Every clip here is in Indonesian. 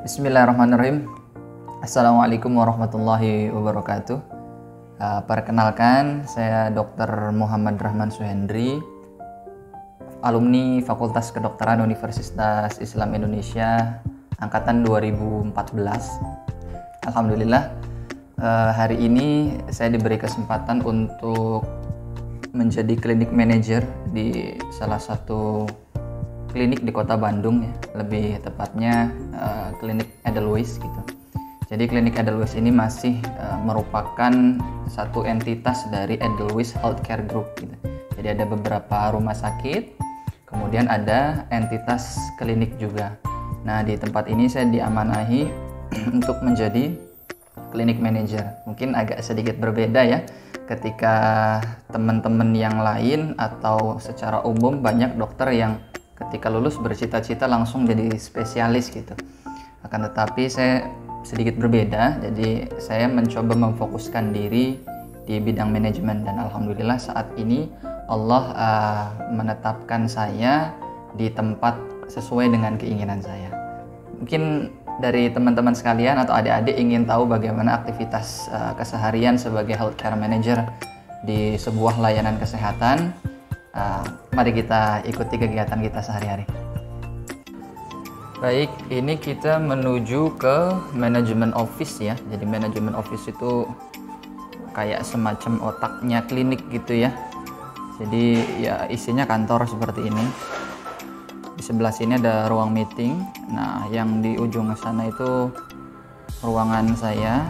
Bismillahirrahmanirrahim. Assalamualaikum warahmatullahi wabarakatuh. Perkenalkan, saya Dr. Muhammad Rahman Suhendri, alumni Fakultas Kedokteran Universitas Islam Indonesia angkatan 2014. Alhamdulillah, hari ini saya diberi kesempatan untuk menjadi klinik manager di salah satu klinik di kota Bandung, ya, lebih tepatnya klinik Edelweiss gitu. Jadi klinik Edelweiss ini masih merupakan satu entitas dari Edelweiss Healthcare Group gitu. Jadi ada beberapa rumah sakit, kemudian ada entitas klinik juga. Nah, di tempat ini saya diamanahi untuk menjadi klinik manager. Mungkin agak sedikit berbeda ya ketika teman-teman yang lain atau secara umum banyak dokter yang ketika lulus bercita-cita langsung jadi spesialis gitu. Akan tetapi saya sedikit berbeda, jadi saya mencoba memfokuskan diri di bidang manajemen, dan alhamdulillah saat ini Allah menetapkan saya di tempat sesuai dengan keinginan saya. Mungkin dari teman-teman sekalian atau adik-adik ingin tahu bagaimana aktivitas keseharian sebagai healthcare manager di sebuah layanan kesehatan. Mari kita ikuti kegiatan kita sehari-hari. Baik, ini kita menuju ke manajemen office ya. Jadi manajemen office itu kayak semacam otaknya klinik gitu ya. Jadi ya isinya kantor seperti ini. Di sebelah sini ada ruang meeting. Nah, yang di ujung sana itu ruangan saya.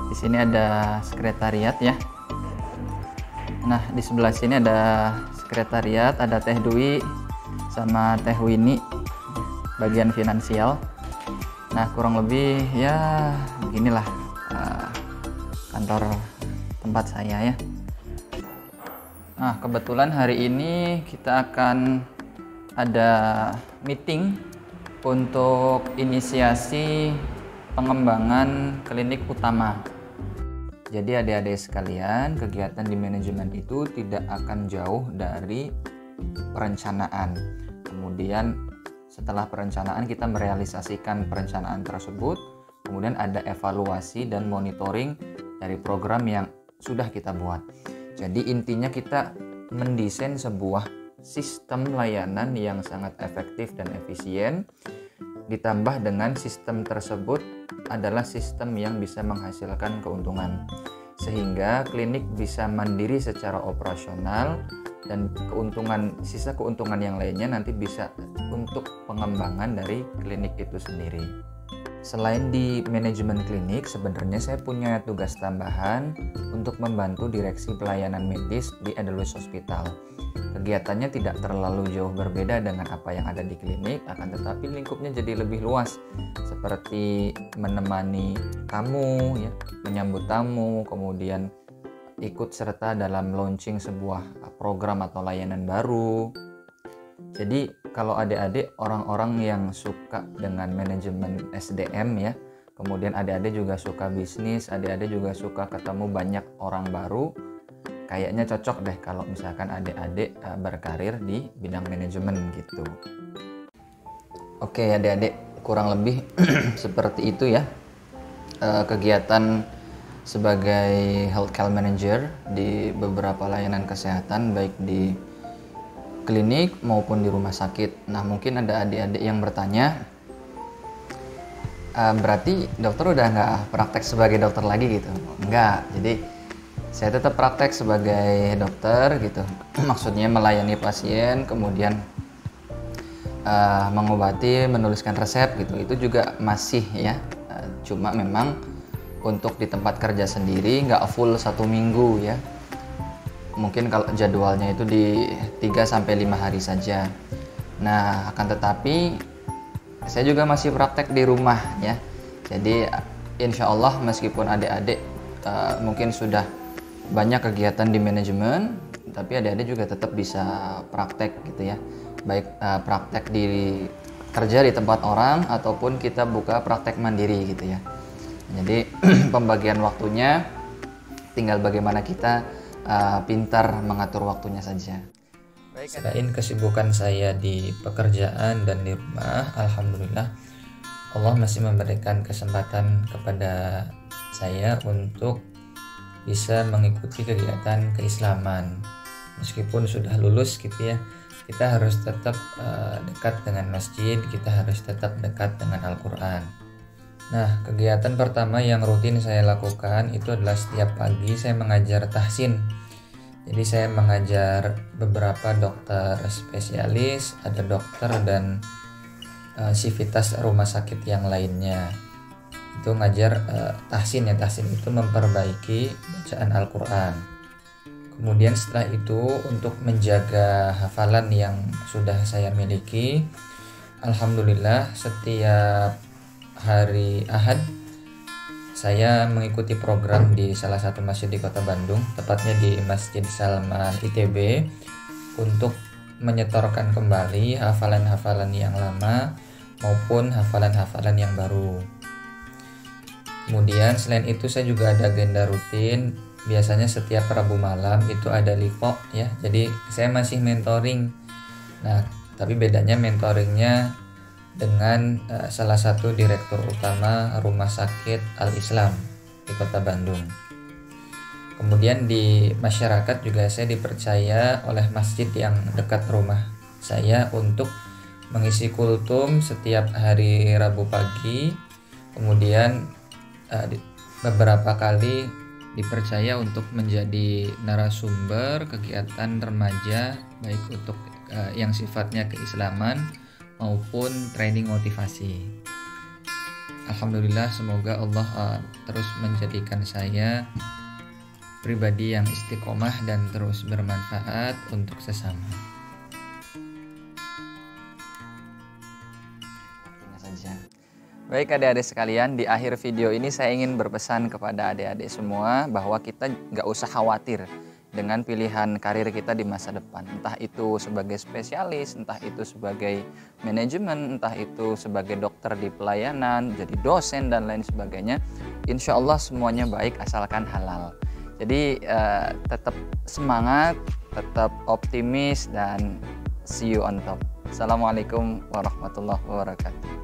Di sini ada sekretariat ya. Nah, di sebelah sini ada sekretariat, ada Teh Dwi sama Teh Winnie, bagian finansial. Nah, kurang lebih ya beginilah kantor tempat saya ya. Nah, kebetulan hari ini kita akan ada meeting untuk inisiasi pengembangan klinik utama. Jadi adik-adik sekalian, kegiatan di manajemen itu tidak akan jauh dari perencanaan. Kemudian setelah perencanaan kita merealisasikan perencanaan tersebut, kemudian ada evaluasi dan monitoring dari program yang sudah kita buat. Jadi intinya kita mendesain sebuah sistem layanan yang sangat efektif dan efisien, ditambah dengan sistem tersebut adalah sistem yang bisa menghasilkan keuntungan, sehingga klinik bisa mandiri secara operasional, dan sisa keuntungan yang lainnya nanti bisa untuk pengembangan dari klinik itu sendiri. Selain di manajemen klinik, sebenarnya saya punya tugas tambahan untuk membantu direksi pelayanan medis di Edelweiss Hospital. Kegiatannya tidak terlalu jauh berbeda dengan apa yang ada di klinik, akan tetapi lingkupnya jadi lebih luas, seperti menemani tamu, ya, menyambut tamu, kemudian ikut serta dalam launching sebuah program atau layanan baru. Jadi kalau adik-adik orang-orang yang suka dengan manajemen SDM ya, kemudian adik-adik juga suka bisnis, adik-adik juga suka ketemu banyak orang baru, kayaknya cocok deh kalau misalkan adik-adik berkarir di bidang manajemen gitu. Oke adik-adik, kurang lebih seperti itu ya kegiatan sebagai healthcare manager di beberapa layanan kesehatan, baik di klinik maupun di rumah sakit. Nah, mungkin ada adik-adik yang bertanya, berarti dokter udah nggak praktek sebagai dokter lagi gitu? Enggak, jadi saya tetap praktek sebagai dokter gitu. Maksudnya melayani pasien, kemudian mengobati, menuliskan resep gitu. Itu juga masih ya. Cuma memang untuk di tempat kerja sendiri nggak full 1 minggu ya. Mungkin kalau jadwalnya itu di 3-5 hari saja. Nah, akan tetapi saya juga masih praktek di rumah ya. Jadi insya Allah meskipun adik-adik mungkin sudah banyak kegiatan di manajemen, tapi adik-adik juga tetap bisa praktek gitu ya. Baik praktek kerja di tempat orang ataupun kita buka praktek mandiri gitu ya. Jadi pembagian waktunya tinggal bagaimana kita pintar mengatur waktunya saja. Selain kesibukan saya di pekerjaan dan di rumah, alhamdulillah Allah masih memberikan kesempatan kepada saya untuk bisa mengikuti kegiatan keislaman. Meskipun sudah lulus gitu ya, kita harus tetap dekat dengan masjid, kita harus tetap dekat dengan Al-Quran. Nah, kegiatan pertama yang rutin saya lakukan itu adalah setiap pagi saya mengajar tahsin. Jadi saya mengajar beberapa dokter spesialis, ada dokter dan sivitas rumah sakit yang lainnya. Itu ngajar tahsin ya, tahsin itu memperbaiki bacaan Al-Quran. Kemudian setelah itu untuk menjaga hafalan yang sudah saya miliki, alhamdulillah setiap hari Ahad saya mengikuti program di salah satu masjid di Kota Bandung, tepatnya di Masjid Salman ITB, untuk menyetorkan kembali hafalan-hafalan yang lama maupun hafalan-hafalan yang baru. Kemudian selain itu saya juga ada agenda rutin, biasanya setiap Rabu malam itu ada lipo ya. Jadi saya masih mentoring. Nah, tapi bedanya mentoringnya dengan salah satu direktur utama Rumah Sakit Al-Islam di Kota Bandung. Kemudian di masyarakat juga saya dipercaya oleh masjid yang dekat rumah saya untuk mengisi kultum setiap hari Rabu pagi. Kemudian beberapa kali dipercaya untuk menjadi narasumber kegiatan remaja, baik untuk yang sifatnya keislaman maupun training motivasi. Alhamdulillah, semoga Allah terus menjadikan saya pribadi yang istiqomah dan terus bermanfaat untuk sesama. Baik adik-adik sekalian, di akhir video ini saya ingin berpesan kepada adik-adik semua bahwa kita nggak usah khawatir dengan pilihan karir kita di masa depan. Entah itu sebagai spesialis, entah itu sebagai manajemen, entah itu sebagai dokter di pelayanan, jadi dosen dan lain sebagainya. Insya Allah semuanya baik asalkan halal. Jadi tetap semangat, tetap optimis, dan see you on top. Assalamualaikum warahmatullahi wabarakatuh.